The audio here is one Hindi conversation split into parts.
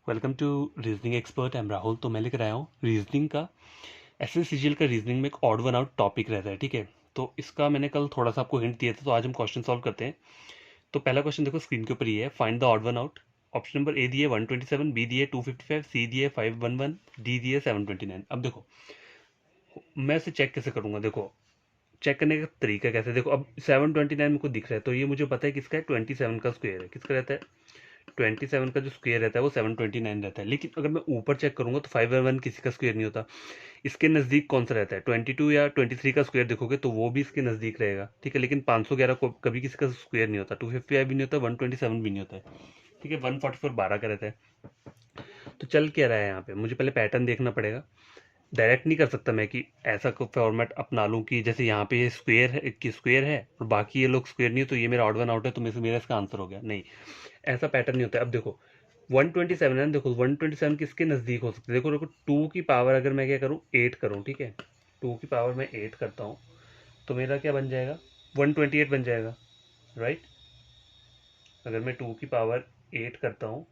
Welcome to reasoning expert. I am Rahul. तो मैं लेकर आया हूँ रीजनिंग का एसएससीजीएल का रीजनिंग में एक ऑड वन आउट टॉपिक रहता है। ठीक है, तो इसका मैंने कल थोड़ा सा आपको हिंट दिया था, तो आज हम क्वेश्चन सॉल्व करते हैं। तो पहला क्वेश्चन देखो स्क्रीन के ऊपर ये है, find the odd one out. Option number A दिए 127, बी दिए 255, सी दिए 511, डी दिए 729। अब देखो मैं इसे चेक कैसे करूंगा। देखो चेक करने का तरीका कैसे, देखो अब 729 मेरे को दिख रहा है, तो ये मुझे पता है किसका है, 27 का स्क्वायर है। किसका रहता है, 27 का जो स्क्वायर रहता है वो 729 रहता है। लेकिन अगर मैं ऊपर चेक करूंगा तो 511 किसी का स्क्वायर नहीं होता। इसके नज़दीक कौन सा रहता है, 22 या 23 का स्क्वायर देखोगे तो वो भी इसके नज़दीक रहेगा। ठीक है, लेकिन 511 को कभी किसी का स्क्वायर नहीं होता, 255 भी नहीं होता, 127 भी नहीं होता है। ठीक है, 144 12 का रहता है। तो चल क्या रहा है यहाँ पे, मुझे पहले पैटर्न देखना पड़ेगा। डायरेक्ट नहीं कर सकता मैं कि ऐसा को फॉर्मेट अपना लूँ कि जैसे यहाँ पे ये स्क्वायर है कि स्क्वायर है और बाकी ये लोग स्क्वायर नहीं है, तो ये मेरा ऑड वन आउट है, तो मेरा इसका आंसर हो गया। नहीं, ऐसा पैटर्न नहीं होता है। अब देखो 127 है, देखो 127 किसके नज़दीक हो सकते हैं। देखो देखो 2 की पावर अगर मैं क्या करूँ 8 करूँ, ठीक है, 2 की पावर मैं 8 करता हूँ तो मेरा क्या बन जाएगा, 128 बन जाएगा, राइट। अगर मैं 2 की पावर 8 करता हूँ,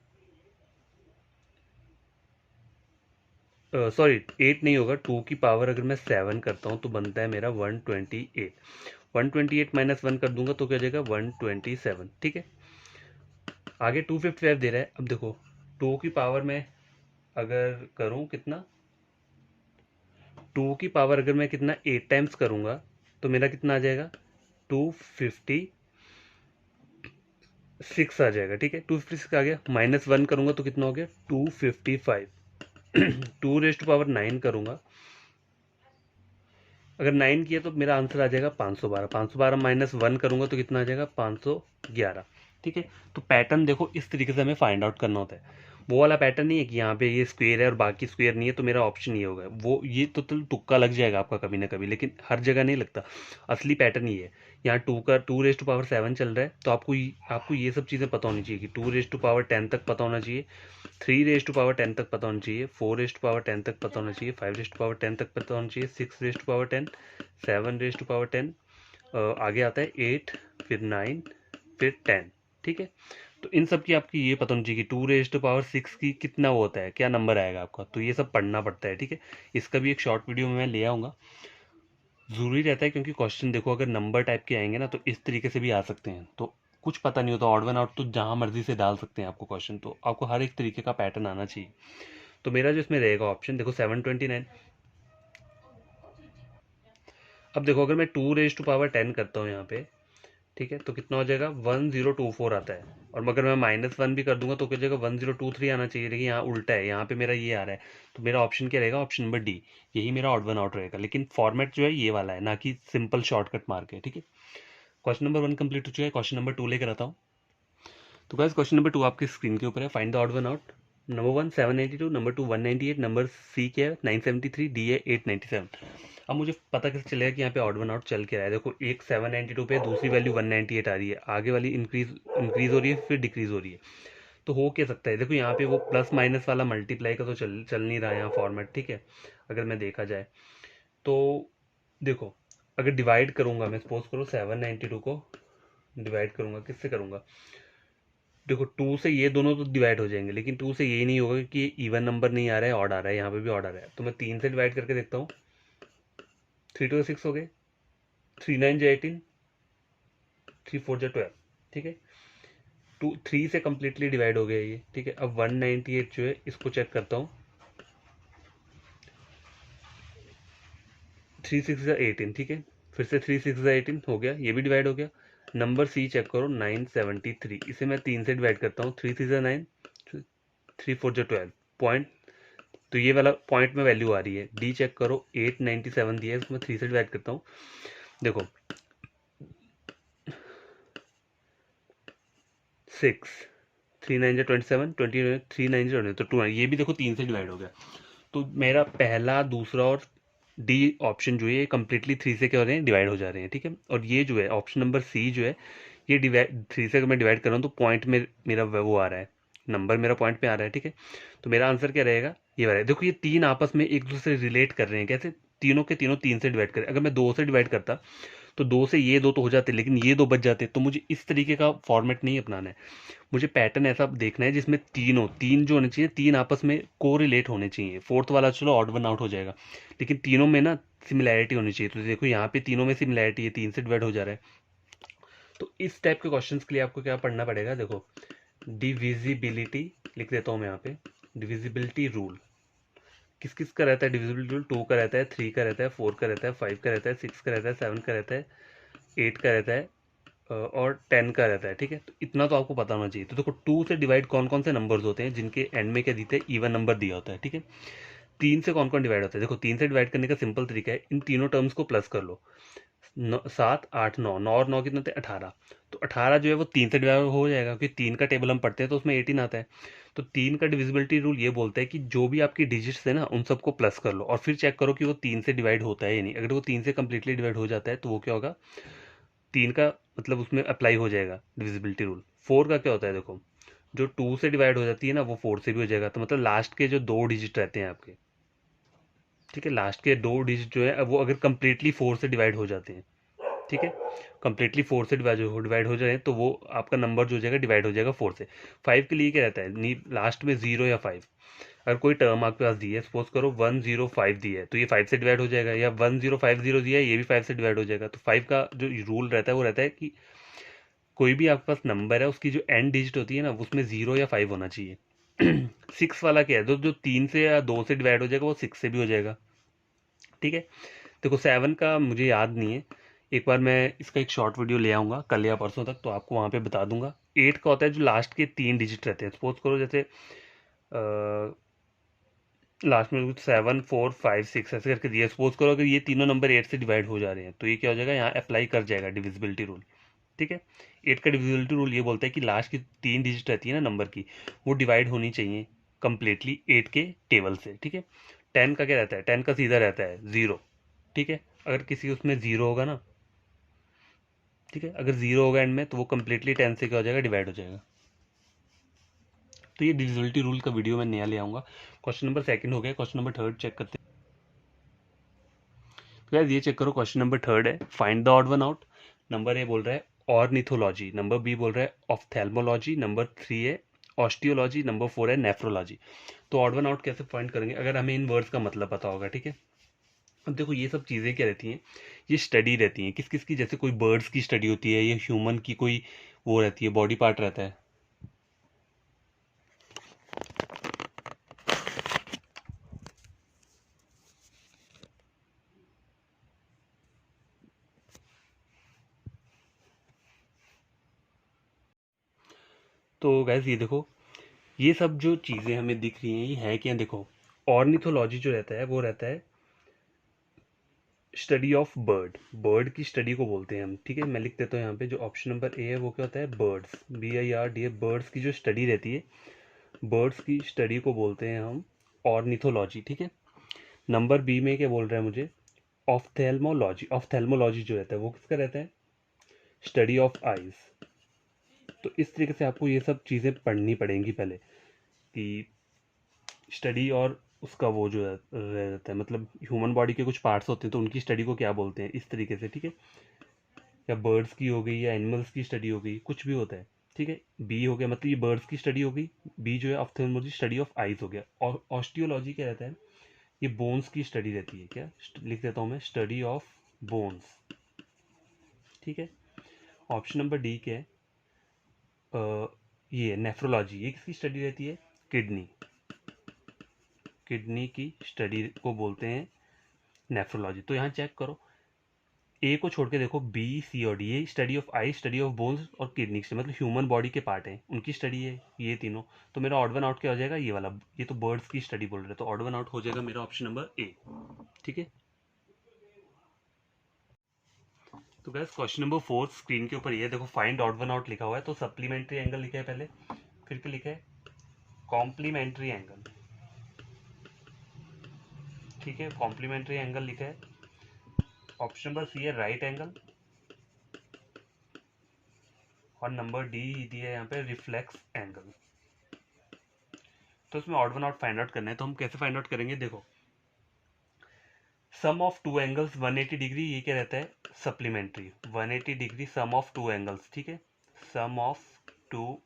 सॉरी 8 नहीं होगा, 2 की पावर अगर मैं 7 करता हूँ तो बनता है मेरा 128। 128 माइनस 1 कर दूंगा तो क्या हो जाएगा 127। ठीक है, आगे 255 दे रहा है। अब देखो 2 की पावर में अगर करूँ कितना, 2 की पावर अगर मैं कितना 8 टाइम्स करूंगा तो मेरा कितना आ जाएगा 256 आ जाएगा। ठीक है, 256 आ गया, माइनस 1 करूंगा तो कितना हो गया 255। 2 रेस्ट पावर 9 करूंगा, अगर 9 किया तो मेरा आंसर आ जाएगा 512। 512 माइनस 1 करूंगा तो कितना आ जाएगा 511। ठीक है, तो पैटर्न देखो इस तरीके से हमें फाइंड आउट करना होता है। वो वाला पैटर्न नहीं है कि यहाँ पे ये स्क्वायर है और बाकी स्क्वायर नहीं है तो मेरा ऑप्शन ये होगा, वो ये तो तुक्का लग जाएगा आपका कभी ना कभी, लेकिन हर जगह नहीं लगता। असली पैटर्न ये है। यहाँ 2 रेस्ट टू पावर 7 चल रहा है, तो आपको ये सब चीज़ें पता होनी चाहिए कि 2 रेस्ट टू पावर 10 तक पता होना चाहिए, 3 रेस्ट टू पावर 10 तक पता होना चाहिए, 4 रेस्ट टू पावर 10 तक पता होना चाहिए, 5 रेस्ट टू पावर 10 तक पता होना चाहिए, 6 raised to power 10, 7 raised to power 10, आगे आता है 8, फिर 9, फिर 10। ठीक है, तो इन सब की आपकी ये पता होनी चाहिए कि 2 रेज टू पावर 6 की कितना वो होता है, क्या नंबर आएगा आपका, तो ये सब पढ़ना पड़ता है। ठीक है, इसका भी एक शॉर्ट वीडियो में मैं ले आऊँगा, ज़रूरी रहता है क्योंकि क्वेश्चन देखो अगर नंबर टाइप के आएंगे ना तो इस तरीके से भी आ सकते हैं, तो कुछ पता नहीं होता। ऑड वन आउट तो जहाँ मर्जी से डाल सकते हैं आपको क्वेश्चन, तो आपको हर एक तरीके का पैटर्न आना चाहिए। तो मेरा जो इसमें रहेगा ऑप्शन देखो 729। अब देखो अगर मैं 2 रेज टू पावर 10 करता हूँ यहाँ पे, ठीक है, तो कितना हो जाएगा 1024 आता है। और अगर मैं माइनस 1 भी कर दूंगा तो क्या हो जाएगा 1023 आना चाहिए, लेकिन यहाँ उल्टा है, यहाँ पे मेरा ये आ रहा है। तो मेरा ऑप्शन क्या रहेगा, ऑप्शन नंबर डी, यही मेरा ऑड वन आउट रहेगा। लेकिन फॉर्मेट जो है ये वाला है, ना कि सिंपल शॉर्टकट मार के। ठीक है, क्वेश्चन नंबर 1 कंप्लीट हो चुका है, क्वेश्चन नंबर 2 लेकर आता हूँ। तो गाइस क्वेश्चन नंबर 2 आपकी स्क्रीन के ऊपर है, find the odd one out. Number 1 792, number 2 198, number C क्या है 973, डी है 897। अब मुझे पता कैसे चलेगा कि यहाँ पे ऑड वन आउट चल के रहा है। देखो एक 792 पे दूसरी वैल्यू 198 आ रही है, आगे वाली इंक्रीज हो रही है फिर डिक्रीज हो रही है, तो हो क्या सकता है। देखो यहाँ पे वो प्लस माइनस वाला मल्टीप्लाई का तो चल नहीं रहा है यहाँ फॉर्मेट। ठीक है, अगर मैं देखा जाए तो देखो अगर डिवाइड करूंगा मैं, सपोज करो 792 को डिवाइड करूंगा, किससे करूंगा, देखो 2 से ये दोनों तो डिवाइड हो जाएंगे, लेकिन 2 से ये नहीं होगा कि इवन नंबर नहीं आ रहा है, ऑड आ रहा है, यहाँ पे भी ऑड आ रहा है। तो मैं 3 से डिवाइड करके देखता हूँ, 3 2 6 हो गए, 3 9 जो 18, 3 4 जो 12। ठीक है, 3 से कम्प्लीटली डिवाइड हो गया ये। ठीक है, अब 198 जो है इसको चेक करता हूँ, 3 6 18। ठीक है, फिर से 3 6 18 हो गया, ये भी डिवाइड हो गया। नंबर सी चेक करो 973, इसे मैं 3 से डिवाइड करता हूँ, 3 6 9, 3 4 जो 12 पॉइंट, तो ये वाला पॉइंट में वैल्यू आ रही है। डी चेक करो 897 दिया है, इसमें 3 से डिवाइड करता हूँ, देखो 6, 3 9 27, 20 3 9 तो 2, ये भी देखो 3 से डिवाइड हो गया। तो मेरा पहला दूसरा और डी ऑप्शन जो है ये कम्प्लीटली 3 से क्या हो रहे हैं, डिवाइड हो जा रहे हैं। ठीक है, और ये जो है ऑप्शन नंबर सी जो है ये डिवाइड 3 से अगर मैं डिवाइड कर रहा हूँ तो पॉइंट में मेरा वो आ रहा है, नंबर मेरा पॉइंट पे आ रहा है। ठीक है, तो मेरा आंसर क्या रहेगा, ये वाला है। देखो ये तीन आपस में एक दूसरे रिलेट कर रहे हैं, कैसे, तीनों के तीनों 3 से डिवाइड करें। अगर मैं 2 से डिवाइड करता तो दो से ये दो तो हो जाते, लेकिन ये दो बच जाते। तो मुझे इस तरीके का फॉर्मेट नहीं अपनाना है, मुझे पैटर्न ऐसा देखना है जिसमें तीन जो होने चाहिए, तीन आपस में को रिलेट होने चाहिए। फोर्थ वाला चलो ऑड वन आउट हो जाएगा, लेकिन तीनों में ना सिमिलैरिटी होनी चाहिए। तो देखो यहाँ पे तीनों में सिमिलैरिटी है, 3 से डिवाइड हो जा रहा है। तो इस टाइप के क्वेश्चंस के लिए आपको क्या पढ़ना पड़ेगा, देखो डिविजिबिलिटी लिख देता हूँ मैं यहाँ पे, डिविजिबिलिटी रूल किस किस का रहता है। डिविजिबिलिटी रूल 2 का रहता है, 3 का रहता है, 4 का रहता है, 5 का रहता है, 6 का रहता है, 7 का रहता है, 8 का रहता है और 10 का रहता है। ठीक है, तो इतना तो आपको पता होना चाहिए। तो देखो 2 से डिवाइड कौन कौन से नंबर्स होते हैं जिनके एंड में क्या देते हैं, इवन नंबर दिया होता है। ठीक है, 3 से कौन कौन डिवाइड होता है, देखो 3 से डिवाइड करने का सिंपल तरीका है, इन तीनों टर्म्स को प्लस कर लो। 7 8 9, 9 और 9 कितने होते हैं, 18। तो 18 जो है वो 3 से डिवाइड हो जाएगा, क्योंकि 3 का टेबल हम पढ़ते हैं तो उसमें 18 आता है। तो 3 का डिविजिबिलिटी रूल ये बोलता है कि जो भी आपकी डिजिट्स है ना, उन सबको प्लस कर लो और फिर चेक करो कि वो 3 से डिवाइड होता है या नहीं। अगर वो 3 से कंप्लीटली डिवाइड हो जाता है तो वो क्या होगा, 3 का मतलब उसमें अप्लाई हो जाएगा डिविजिबिलिटी रूल। 4 का क्या होता है, देखो जो 2 से डिवाइड हो जाती है ना, वो 4 से भी हो जाएगा। तो मतलब लास्ट के जो 2 डिजिट रहते हैं आपके, ठीक है, लास्ट के 2 डिजिट जो है वो अगर कंप्लीटली 4 से डिवाइड हो जाते हैं, ठीक है, कंप्लीटली 4 से डिवाइड हो जाए तो वो आपका नंबर जो हो जाएगा डिवाइड हो जाएगा 4 से। 5 के लिए क्या रहता है, लास्ट में 0 या 5। अगर कोई टर्म आपके पास दी है, सपोज करो 105 दी है, तो ये 5 से डिवाइड हो जाएगा, या 1050 दिया है, ये भी 5 से डिवाइड हो जाएगा। तो 5 का जो रूल रहता है वो रहता है कि कोई भी आपके पास नंबर है उसकी जो एंड डिजिट होती है ना, उसमें 0 या 5 होना चाहिए। 6 वाला क्या है, जो 3 से या 2 से डिवाइड हो जाएगा वो 6 से भी हो जाएगा। ठीक है, देखो 7 का मुझे याद नहीं है, एक बार मैं इसका एक शॉर्ट वीडियो ले आऊँगा कल या परसों तक, तो आपको वहाँ पे बता दूंगा। 8 का होता है जो लास्ट के 3 डिजिट रहते हैं, सपोज करो जैसे लास्ट में 7 4 5 6 ऐसे करके दिया, सपोज करो अगर ये तीनों नंबर 8 से डिवाइड हो जा रहे हैं तो ये क्या हो जाएगा, यहाँ अप्लाई कर जाएगा डिविजिबिलिटी रूल। ठीक है, 8 का डिविजिबिलिटी रूल ये बोलता है कि लास्ट की 3 डिजिट रहती है ना नंबर की, वो डिवाइड होनी चाहिए कंप्लीटली 8 के टेबल से। ठीक है, 10 का क्या रहता है, 10 का सीधा रहता है 0। ठीक है, अगर किसी उसमें 0 होगा ना, ठीक है, अगर 0 होगा एंड में तो वो कंप्लीटली 10 से क्या हो जाएगा, डिवाइड हो जाएगा। तो ये डिविजिबिलिटी रूल का वीडियो मैं नया ले आऊँगा। क्वेश्चन नंबर सेकंड हो गया, क्वेश्चन नंबर थर्ड चेक करते हैं। तो यार ये चेक करो, क्वेश्चन नंबर थर्ड है, find the odd one out. Number A बोल रहा है ऑर्निथोलॉजी, नंबर बी बोल रहा है ऑफ्थेल्मोलॉजी, नंबर 3 है ऑस्टियोलॉजी, नंबर 4 है नेफ्रोलॉजी। तो ऑड वन आउट कैसे फाइंड करेंगे, अगर हमें इन वर्ड्स का मतलब पता होगा। ठीक है, अब देखो ये सब चीज़ें क्या रहती हैं, ये स्टडी रहती हैं किस किस की, जैसे कोई बर्ड्स की स्टडी होती है या ह्यूमन की कोई वो रहती है, बॉडी पार्ट रहता है। तो गैस ये देखो, ये सब जो चीज़ें हमें दिख रही हैं ये है क्या, देखो ऑर्निथोलॉजी जो रहता है वो रहता है स्टडी ऑफ बर्ड, बर्ड की स्टडी को बोलते हैं हम। ठीक है, मैं लिख देता हूँ यहाँ पे, जो ऑप्शन नंबर ए है वो क्या होता है, बर्ड्स, BIRD, बर्ड्स की जो स्टडी रहती है, बर्ड्स की स्टडी को बोलते हैं हम ऑर्निथोलॉजी। ठीक है, नंबर बी में क्या बोल रहा है मुझे, ऑफ्थेल्मोलॉजी, ऑफ्थेल्मोलॉजी जो रहता है वो किसका रहता है, स्टडी ऑफ आइज। तो इस तरीके से आपको ये सब चीज़ें पढ़नी पड़ेंगी पहले, कि स्टडी और उसका वो जो रहता है, मतलब ह्यूमन बॉडी के कुछ पार्ट्स होते हैं तो उनकी स्टडी को क्या बोलते हैं, इस तरीके से। ठीक है, या बर्ड्स की हो गई या एनिमल्स की स्टडी हो गई, कुछ भी होता है। ठीक है, बी हो गया, मतलब ये बर्ड्स की स्टडी हो गई, बी जो है ऑफ्थेल्मोलॉजी स्टडी ऑफ आइज हो गया। और ऑस्टियोलॉजी क्या रहता है, ये बोन्स की स्टडी रहती है, क्या लिख देता हूँ मैं, स्टडी ऑफ बोन्स। ठीक है, ऑप्शन नंबर डी क्या है, ये नेफ्रोलॉजी, ये किसकी स्टडी रहती है, किडनी, किडनी की स्टडी को बोलते हैं नेफ्रोलॉजी। तो यहाँ चेक करो, ए को छोड़ के देखो, बी सी और डी, ये study of I, study of bones और किडनी से, मतलब ह्यूमन बॉडी के पार्ट हैं, उनकी स्टडी है ये तीनों। तो मेरा ऑड वन आउट क्या हो जाएगा, ये वाला, ये तो बर्ड्स की स्टडी बोल रहे हैं, तो ऑड वन आउट हो जाएगा मेरा ऑप्शन नंबर ए। ठीक है, तो गैस क्वेश्चन नंबर 4 स्क्रीन के ऊपर ये देखो, फाइंड ऑड वन आउट लिखा हुआ है, तो सप्लीमेंट्री एंगल लिखा है पहले, फिर क्या लिखा है, कॉम्प्लीमेंट्री एंगल। ठीक है, कॉम्प्लीमेंट्री एंगल लिखा है। ऑप्शन नंबर सी है राइट एंगल, और नंबर डी दिया है यहाँ पे रिफ्लेक्स एंगल। तो इसमें odd one out find out करना है, तो हम कैसे फाइंड आउट करेंगे, देखो sum of two angles 180 degree, ये क्या रहता है, supplementary 180 degree sum of two angles, ठीक है, सम ऑफ टू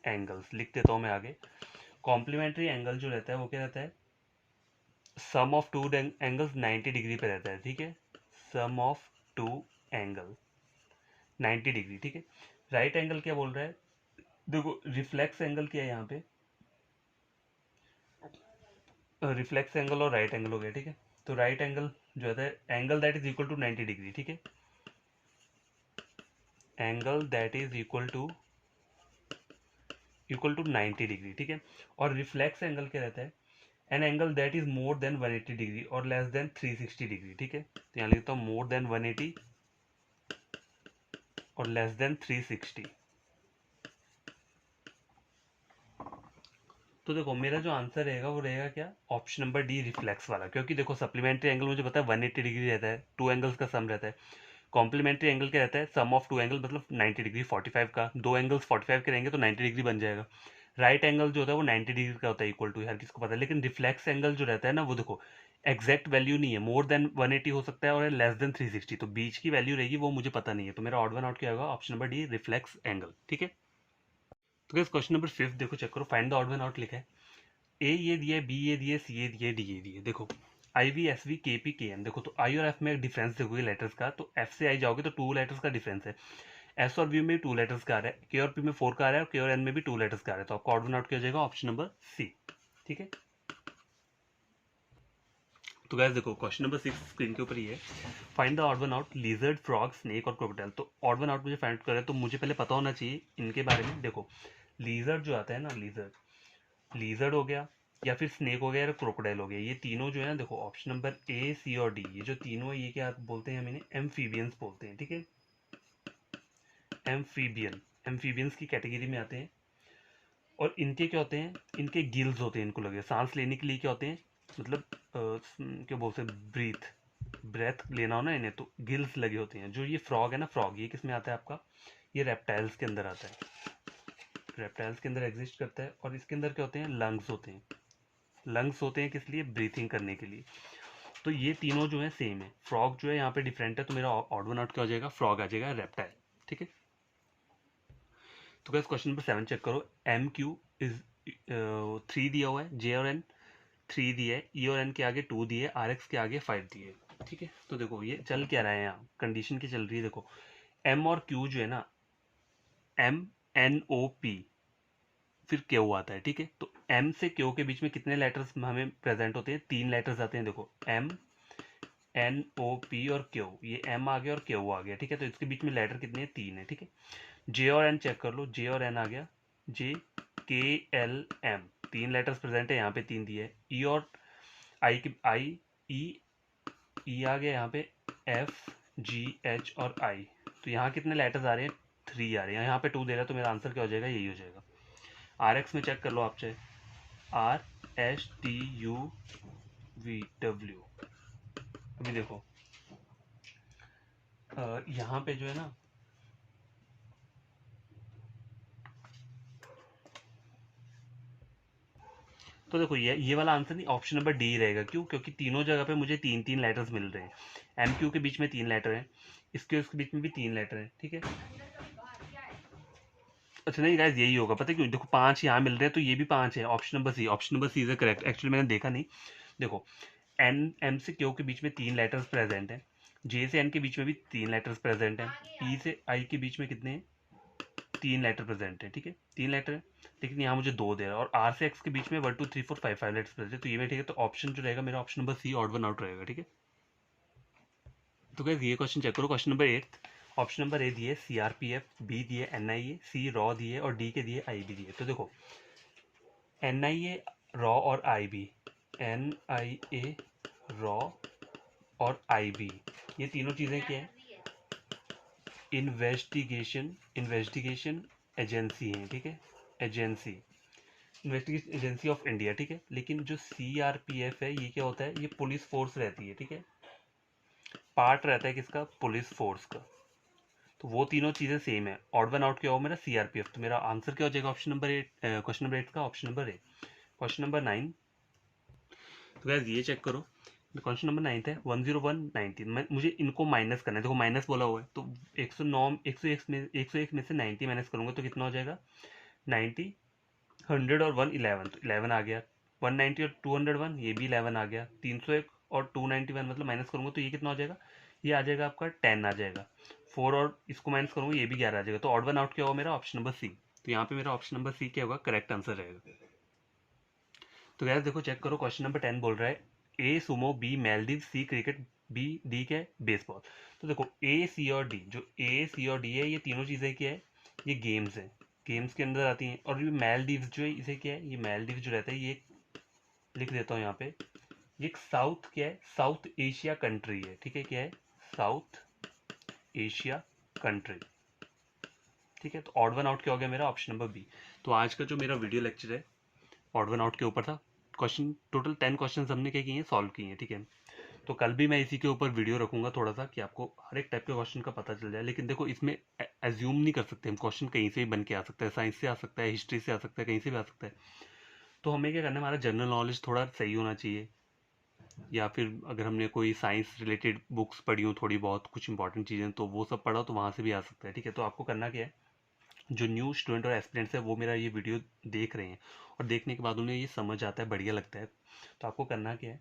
एंगल्स लिख देता हूँ मैं आगे। कॉम्प्लीमेंट्री एंगल जो रहता है वो क्या रहता है, सम ऑफ टू एंगल्स 90 डिग्री पे रहता है, ठीक है, सम ऑफ टू एंगल 90 डिग्री, ठीक है। राइट एंगल क्या बोल रहा है, देखो रिफ्लेक्स एंगल क्या है यहाँ पे, रिफ्लेक्स एंगल और राइट एंगल हो गया, ठीक है। तो राइट एंगल जो होता है, angle that is equal to 90 degree, ठीक है, angle that is equal to 90 degree, ठीक है। और रिफ्लेक्स एंगल क्या रहता है, an angle that is more than 180 degree और लेस देन 360 डिग्री, ठीक है। तो यहाँ लिखता हूँ मोर देन 180 और लेस देन 360। तो देखो मेरा जो आंसर रहेगा वो रहेगा क्या, ऑप्शन नंबर डी रिफ्लेक्स वाला, क्योंकि देखो सप्लीमेंट्री एंगल मुझे पता है 180 डिग्री रहता है, टू एंगल्स का सम रहता है। कॉम्प्लीमेंट्री एंगल क्या रहता है, सम ऑफ टू एंगल मतलब 90 डिग्री 45 का, दो एंगल्स 45 के रहेंगे तो 90 डिग्री बन जाएगा। राइट एंगल जो होता है वो 90 डिग्री का होता है, इक्वल टू, हर किसको पता है। लेकिन रिफ्लेक्स एंगल जो रहता है ना वो देखो एग्जैक्ट वैल्यू नहीं है, मोर देन 180 हो सकता है और लेस देन 360, तो बीच की वैल्यू रहेगी वो मुझे पता नहीं है। तो मेरा ऑड वन आउट क्या होगा, option number D reflex angle, ठीक है। तो गाइस क्वेश्चन नंबर 5 देखो, चेक करो, find the odd one out लिखा है, ए ये दिया है, बी ये दिया है, सी ये दिया है, डी ये दिया है। देखो आई वी एस वी के पी के एम, देखो तो आई और एफ में एक डिफरेंस देखोगे लेटर्स का, तो एफ से आई जाओगे तो टू लेटर्स का डिफरेंस है। एस और वी में भी टू लेटर्स का आ रहा है, के और पी में 4 का आ रहा है और के और एन में भी टू लेटर्स का आ रहा है, तो आपका ऑड वन आउट किया जाएगा ऑप्शन नंबर सी, ठीक है। तो गाइस देखो क्वेश्चन नंबर 6 स्क्रीन के ऊपर ही है, find the odd one out lizard, frog, snake और क्रोकोडाइल। तो ऑड वन आउट मुझे फाइंड आउट करें तो मुझे पहले पता होना चाहिए इनके बारे में। देखो लीजर्ड जो आता है ना, लीजर्ड हो गया या फिर स्नेक हो गया या क्रोकोडाइल हो गया, ये तीनों जो है ना, देखो ऑप्शन नंबर ए सी और डी, ये जो तीनों है ये क्या बोलते हैं, हम इन्हें एम्फीबियंस बोलते हैं, ठीक है, एम्फीबियंस की कैटेगरी में आते हैं। और इनके क्या होते हैं, इनके गिल्स होते हैं, इनको लगे सांस लेने के लिए क्या होते हैं, मतलब क्या बोलते हैं, ब्रेथ लेना हो ना इन्हें तो गिल्स लगे होते हैं। जो ये फ्रॉग है ना, फ्रॉग ये किस में आता है आपका, ये रेप्टाइल्स के अंदर आता है, रेप्टाइल्स के अंदर एग्जिस्ट करता है। और इसके अंदर क्या होते हैं, लंग्स होते हैं, लंग्स होते हैं किस लिए, ब्रीथिंग करने के लिए। तो ये तीनों जो है सेम है, फ्रॉग जो है यहाँ पे डिफरेंट है, तो मेरा ऑड वन आउट क्या हो जाएगा, फ्रॉग आ जाएगा, रेप्टाइल, ठीक है। तो गाइस क्वेश्चन नंबर 7 चेक करो, एम क्यू इज 3 दिया हुआ है, जे और एन 3 दिया है, ई और एन के आगे 2 दिए, आर एक्स के आगे 5 दिए, ठीक है। तो देखो ये चल क्या रहा है, यहाँ कंडीशन की चल रही है। देखो एम और क्यू जो है ना, एम एन ओ पी फिर क्यू आता है, ठीक है। तो एम से क्यू के बीच में कितने लेटर्स हमें प्रेजेंट होते हैं, 3 लेटर्स आते हैं। देखो एम एन ओ पी और क्यू, ये एम आ गया और क्यू आ गया, ठीक है। तो इसके बीच में लेटर कितने हैं, 3 है, ठीक है। जे और एन चेक कर लो, जे और एन आ गया, जे के एल एम 3 लेटर्स प्रेजेंट है, यहाँ पे 3 दिए है। ई और आई ई आ गया यहाँ पे, एफ जी एच और आई, तो यहाँ कितने लेटर्स आ रहे हैं, 3 आ रहे हैं, यहाँ पे 2 दे रहा है, तो मेरा आंसर क्या हो जाएगा, यही हो जाएगा। आर एक्स में चेक कर लो आप चाहे, R S T U V W. अभी देखो यहाँ पे जो है ना, तो देखो ये वाला आंसर नहीं, ऑप्शन नंबर डी रहेगा। क्यों, क्योंकि तीनों जगह पे मुझे 3 लेटर्स मिल रहे हैं, एम क्यू के बीच में 3 लेटर हैं, इसके बीच में भी 3 लेटर हैं, ठीक है। अच्छा नहीं गाइस, यही होगा, पता है क्यों, देखो 5 यहाँ मिल रहे हैं तो ये भी 5 है, option number C is correct. Actually मैंने देखा नहीं, देखो एन एम से क्यू के बीच में 3 लेटर्स प्रेजेंट हैं, जे से एन के बीच में भी 3 लेटर्स प्रेजेंट हैं, ई से आई के बीच में कितने हैं, 3 लेटर प्रेजेंट है, ठीक है, 3 लेटर है। लेकिन यहाँ मुझे 2 दे रहा है, और आर से एक्स के बीच में 1 2 3 4 5 5 लेटर्स प्रेजेंट है, तो ये में ठीक है। तो ऑप्शन जो रहेगा मेरा, option number C odd one out रहेगा, ठीक है। तो गाइस ये क्वेश्चन चेक करो, question number 8, option number A दिए C R P F, B दिए एन आई ए, सी रॉ दिए और डी के दिए आई बी दिए। तो देखो एन आई ए रॉ और आई B, N I A raw और आई बी, ये तीनों चीज़ें क्या है, इन्वेस्टिगेशन एजेंसी है, ठीक है, agency, investigation agency of India, ठीक है। लेकिन जो सी आर पी एफ है ये क्या होता है, ये पुलिस फोर्स रहती है, ठीक है, पार्ट रहता है किसका, पुलिस फोर्स का। तो वो तीनों चीज़ें सेम है, ऑड वन आउट क्या होगा मेरा, सी आर पी एफ। तो मेरा आंसर क्या हो जाएगा, ऑप्शन नंबर 8, क्वेश्चन नंबर 8 का ऑप्शन नंबर ए। क्वेश्चन नंबर 9, तो गाइस ये चेक करो, क्वेश्चन नंबर 9 है 101 19, मुझे इनको माइनस करना है। देखो माइनस बोला हुआ है तो 109 101 में से 90 माइनस करूंगा तो कितना हो जाएगा 90, 100 और 1 11, तो 11 आ गया। 190 और 201 ये भी 11 आ गया। 301 और 291 मतलब माइनस करूंगा तो ये कितना हो जाएगा, ये आ जाएगा आपका 10 आ जाएगा। 4 और इसको माइनस करूंगा ये भी 11 आ जाएगा। तो ऑड वन आउट क्या होगा मेरा, ऑप्शन नंबर सी। तो यहाँ पे मेरा ऑप्शन नंबर सी क्या होगा, करेक्ट आंसर रहेगा। तो यार देखो चेक करो, क्वेश्चन नंबर 10 बोल रहा है ए सुमो, बी मालदीव, सी क्रिकेट, बी डी क्या है बेसबॉल। तो देखो ए सी और डी, जो ए सी और डी है ये तीनों चीज़ें क्या है, ये गेम्स है, गेम्स के अंदर आती हैं। और ये मालदीव जो है इसे क्या है, ये मालदीव जो रहता है ये लिख देता हूँ यहाँ पे, ये एक साउथ क्या है, साउथ एशिया कंट्री है, ठीक है, क्या है, साउथ एशिया कंट्री। ठीक है, तो ऑड वन आउट क्या हो गया मेरा, ऑप्शन नंबर बी। तो आज का जो मेरा वीडियो लेक्चर है ऑड वन आउट के ऊपर था। क्वेश्चन टोटल 10 क्वेश्चन हमने क्या किए हैं, सॉल्व किए हैं। ठीक है, तो कल भी मैं इसी के ऊपर वीडियो रखूंगा थोड़ा सा, कि आपको हर एक टाइप के क्वेश्चन का पता चल जाए। लेकिन देखो इसमें एज्यूम नहीं कर सकते हम, क्वेश्चन कहीं से भी बन के आ सकता है, साइंस से आ सकता है, हिस्ट्री से आ सकता है, कहीं से भी आ सकता है। तो हमें क्या करना है, हमारा जनरल नॉलेज थोड़ा सही होना चाहिए, या फिर अगर हमने कोई साइंस रिलेटेड बुक्स पढ़ी हो थोड़ी बहुत, कुछ इंपॉर्टेंट चीज़ें, तो वो सब पढ़ा तो वहाँ से भी आ सकता है। ठीक है, तो आपको करना क्या है, जो न्यू स्टूडेंट और एस्पिरेंट्स है वो मेरा ये वीडियो देख रहे हैं और देखने के बाद उन्हें ये समझ आता है, बढ़िया लगता है, तो आपको करना क्या है,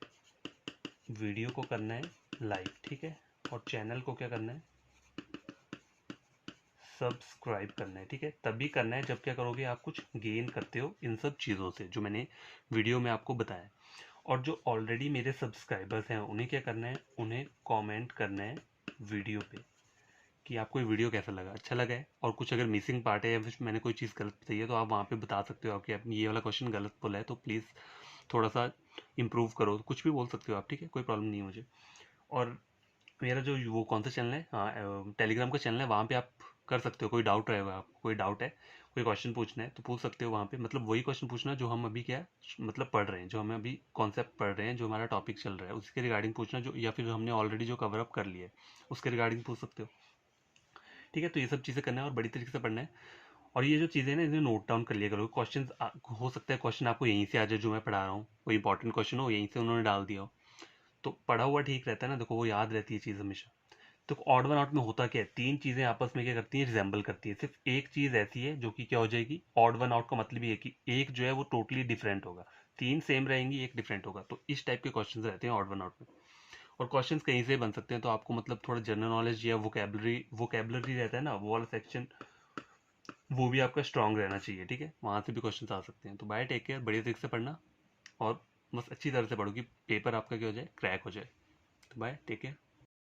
वीडियो को करना है लाइक, ठीक है, और चैनल को क्या करना है, सब्सक्राइब करना है। ठीक है, तभी करना है जब क्या करोगे, आप कुछ गेन करते हो इन सब चीज़ों से जो मैंने वीडियो में आपको बताया। और जो ऑलरेडी मेरे सब्सक्राइबर्स हैं उन्हें क्या करना है, उन्हें कमेंट करना है वीडियो पे कि आपको ये वीडियो कैसा लगा, अच्छा लगा है, और कुछ अगर मिसिंग पार्ट है या फिर मैंने कोई चीज़ गलत बताई है तो आप वहाँ पे बता सकते हो, कि आपने ये वाला क्वेश्चन गलत बोला है तो प्लीज़ थोड़ा सा इम्प्रूव करो, कुछ भी बोल सकते हो आप। ठीक है, कोई प्रॉब्लम नहीं है मुझे। और मेरा जो वो कौन सा चैनल है, हाँ टेलीग्राम का चैनल है, वहाँ पे आप कर सकते हो, कोई डाउट रहेगा, आपको कोई डाउट है, कोई क्वेश्चन पूछना है तो पूछ सकते हो वहाँ पे। मतलब वही क्वेश्चन पूछना जो हम अभी क्या मतलब पढ़ रहे हैं, जो हमें अभी कॉन्सेप्ट पढ़ रहे हैं, जो हमारा टॉपिक चल रहा है उसके रिगार्डिंग पूछना, जो या फिर जो हमने ऑलरेडी जो कवर अप कर लिया है उसके रिगार्डिंग पूछ सकते हो। ठीक है, तो ये सब चीज़ें करना है और बड़ी तरीके से पढ़ना है। और ये जो चीज़ें ना इन्हें नोट डाउन कर लिया करो। क्वेश्चन हो सकता है क्वेश्चन आपको यहीं से आ जाए, जो मैं पढ़ा रहा हूँ कोई इंपॉर्टेंट क्वेश्चन हो यहीं से उन्होंने डाल दिया हो, तो पढ़ा हुआ ठीक रहता है ना, देखो वो याद रहती है चीज़ हमेशा। तो ऑड वन आउट में होता क्या है, तीन चीज़ें आपस में क्या करती हैं, रिजेंबल करती है। सिर्फ एक चीज़ ऐसी है जो कि क्या हो जाएगी, ऑड वन आउट का मतलब ये है कि एक जो है वो टोटली डिफरेंट होगा, तीन सेम रहेंगी एक डिफरेंट होगा। तो इस टाइप के क्वेश्चंस रहते हैं ऑड वन आउट में। और क्वेश्चंस कहीं से बन सकते हैं, तो आपको मतलब थोड़ा जनरल नॉलेज या वोकेबलरी रहता है ना, वो वाला सेक्शन वो भी आपका स्ट्रांग रहना चाहिए। ठीक है, वहाँ से भी क्वेश्चन आ सकते हैं। तो बाय, टेक केयर, बढ़िया तरीके से पढ़ना और बस अच्छी तरह से पढ़ो कि पेपर आपका क्या हो जाए, क्रैक हो जाए। तो बाय, टेक केयर।